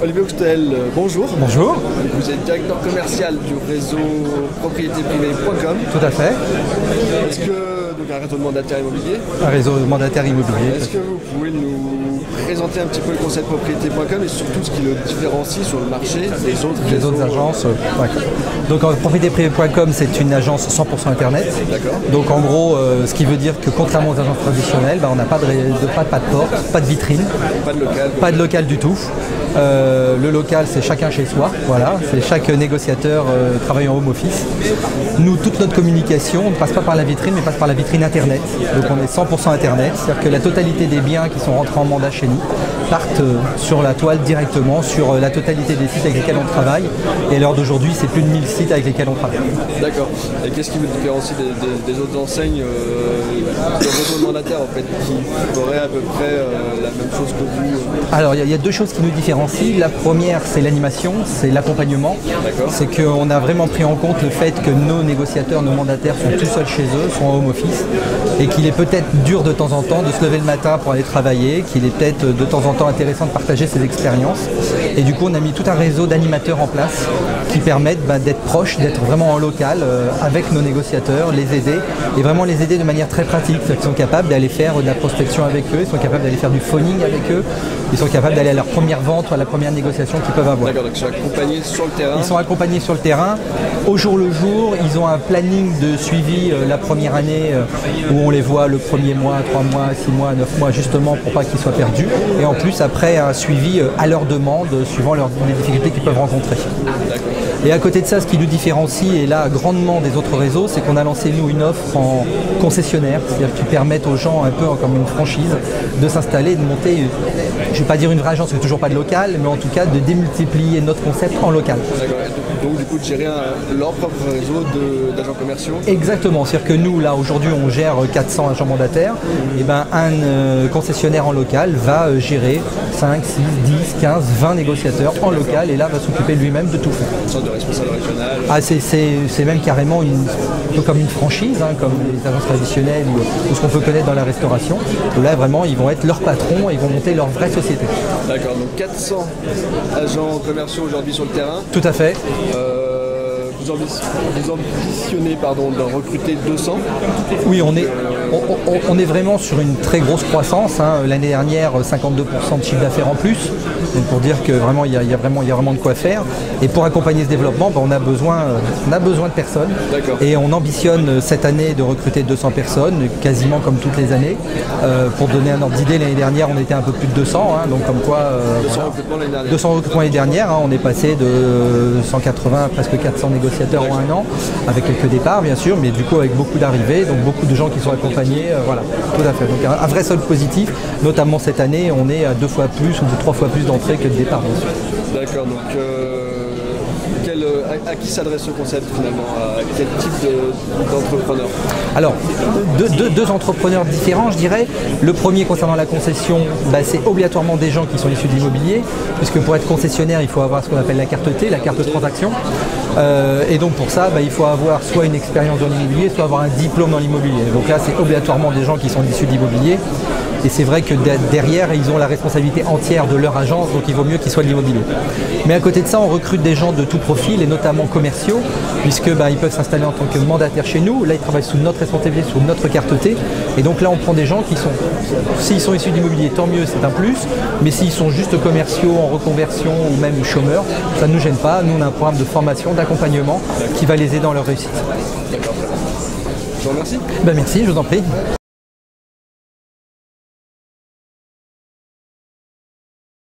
Olivier Oxtel, bonjour. Bonjour. Vous êtes directeur commercial du réseau propriétéprivée.com. Tout à fait. Est-ce que, donc un réseau de mandataires immobiliers. Un réseau de mandataires immobiliers. Est-ce que vous pouvez nous présenter un petit peu le concept propriété.com et surtout ce qui le différencie sur le marché des autres agences d'accord. Donc propriétéprivée.com, c'est une agence 100% internet. D'accord. Donc en gros, ce qui veut dire que contrairement aux agences traditionnelles, on n'a pas de porte, pas de vitrine, pas de local du tout. Le local, c'est chacun chez soi, voilà, c'est chaque négociateur travaillant en home office. Nous, toute notre communication ne passe pas par la vitrine, mais passe par la vitrine internet. Donc on est 100% internet, c'est-à-dire que la totalité des biens qui sont rentrés en mandat chez nous partent sur la toile directement, sur la totalité des sites avec lesquels on travaille. Et à l'heure d'aujourd'hui, c'est plus de 1000 sites avec lesquels on travaille. D'accord. Et qu'est-ce qui vous différencie des autres enseignes de réseau de mandataires en fait, qui auraient à peu près la même chose que vous Alors il y a deux choses qui nous différencient. La première, c'est l'animation, c'est l'accompagnement. C'est qu'on a vraiment pris en compte le fait que nos négociateurs, nos mandataires sont tout seuls chez eux, sont en home office, et qu'il est peut-être dur de temps en temps de se lever le matin pour aller travailler, qu'il est peut-être de temps en temps intéressant de partager ses expériences. Et du coup, on a mis tout un réseau d'animateurs en place qui permettent d'être proches, d'être vraiment en local avec nos négociateurs, les aider, et vraiment les aider de manière très pratique. Ils sont capables d'aller faire de la prospection avec eux, ils sont capables d'aller faire du phoning avec eux, ils sont capables d'aller à leur première vente ou à la première négociation qu'ils peuvent avoir. D'accord, donc ils sont accompagnés sur le terrain. Ils sont accompagnés sur le terrain, au jour le jour. Ils ont un planning de suivi la première année où on les voit le premier mois, 3 mois, 6 mois, 9 mois, justement pour pas qu'ils soient perdus. Et en plus, après, un suivi à leur demande, suivant les difficultés qu'ils peuvent rencontrer. Et à côté de ça, ce qui nous différencie, et là grandement des autres réseaux, c'est qu'on a lancé nous une offre en concessionnaire, c'est-à-dire qui permettent aux gens, un peu comme une franchise, de s'installer, de monter, je ne vais pas dire une vraie agence, c'est toujours pas de local, mais en tout cas de démultiplier notre concept en local. D'accord. Donc du coup de gérer leur propre réseau d'agents commerciaux. Exactement, c'est-à-dire que nous là aujourd'hui on gère 400 agents mandataires, et un concessionnaire en local va gérer 5, 6, 10, 15, 20 négociateurs en local, et là va s'occuper lui-même de tout faire. Une sorte de responsable régional. Ah, c'est même carrément un peu comme une franchise, comme les agences traditionnelles ou ce qu'on peut connaître dans la restauration. Où là vraiment ils vont être leurs patrons et ils vont monter leur vraie société. D'accord, donc 400 agents commerciaux aujourd'hui sur le terrain. Tout à fait. Vous ambitionnez d'en recruter 200. Oui, on est vraiment sur une très grosse croissance. L'année dernière, 52% de chiffre d'affaires en plus. Donc pour dire que vraiment il y a vraiment de quoi faire. Et pour accompagner ce développement, on a besoin de personnes. Et on ambitionne cette année de recruter 200 personnes, quasiment comme toutes les années. Pour donner un ordre d'idée, l'année dernière on était un peu plus de 200. Donc comme quoi 200 recrutements l'année dernière. On est passé de 180 à presque 400 négociateurs en un an, avec quelques départs bien sûr, mais du coup avec beaucoup d'arrivées, donc beaucoup de gens qui sont accompagnés, voilà, tout à fait. Donc un vrai solde positif, notamment cette année, on est à 2 fois plus ou 3 fois plus d'entrées que de départs bien sûr. D'accord, donc à qui s'adresse ce concept finalement? À quel type d'entrepreneur? Alors, deux entrepreneurs différents, je dirais. Le premier concernant la concession, c'est obligatoirement des gens qui sont issus de l'immobilier, puisque pour être concessionnaire, il faut avoir ce qu'on appelle la carte T, la carte de transaction. Et donc pour ça, il faut avoir soit une expérience dans l'immobilier, soit avoir un diplôme dans l'immobilier. Donc là, c'est obligatoirement des gens qui sont issus de l'immobilier. Et c'est vrai que derrière, ils ont la responsabilité entière de leur agence, donc il vaut mieux qu'ils soient de l'immobilier. Mais à côté de ça, on recrute des gens de tout profil, et notamment commerciaux, puisqu'ils peuvent s'installer en tant que mandataires chez nous. Là, ils travaillent sous notre responsabilité, sous notre carte T. Et donc là, on prend des gens qui sont, s'ils sont issus d'immobilier, tant mieux, c'est un plus. Mais s'ils sont juste commerciaux, en reconversion ou même chômeurs, ça ne nous gêne pas. Nous, on a un programme de formation, d'accompagnement qui va les aider dans leur réussite. D'accord. Je vous remercie. Merci, je vous en prie.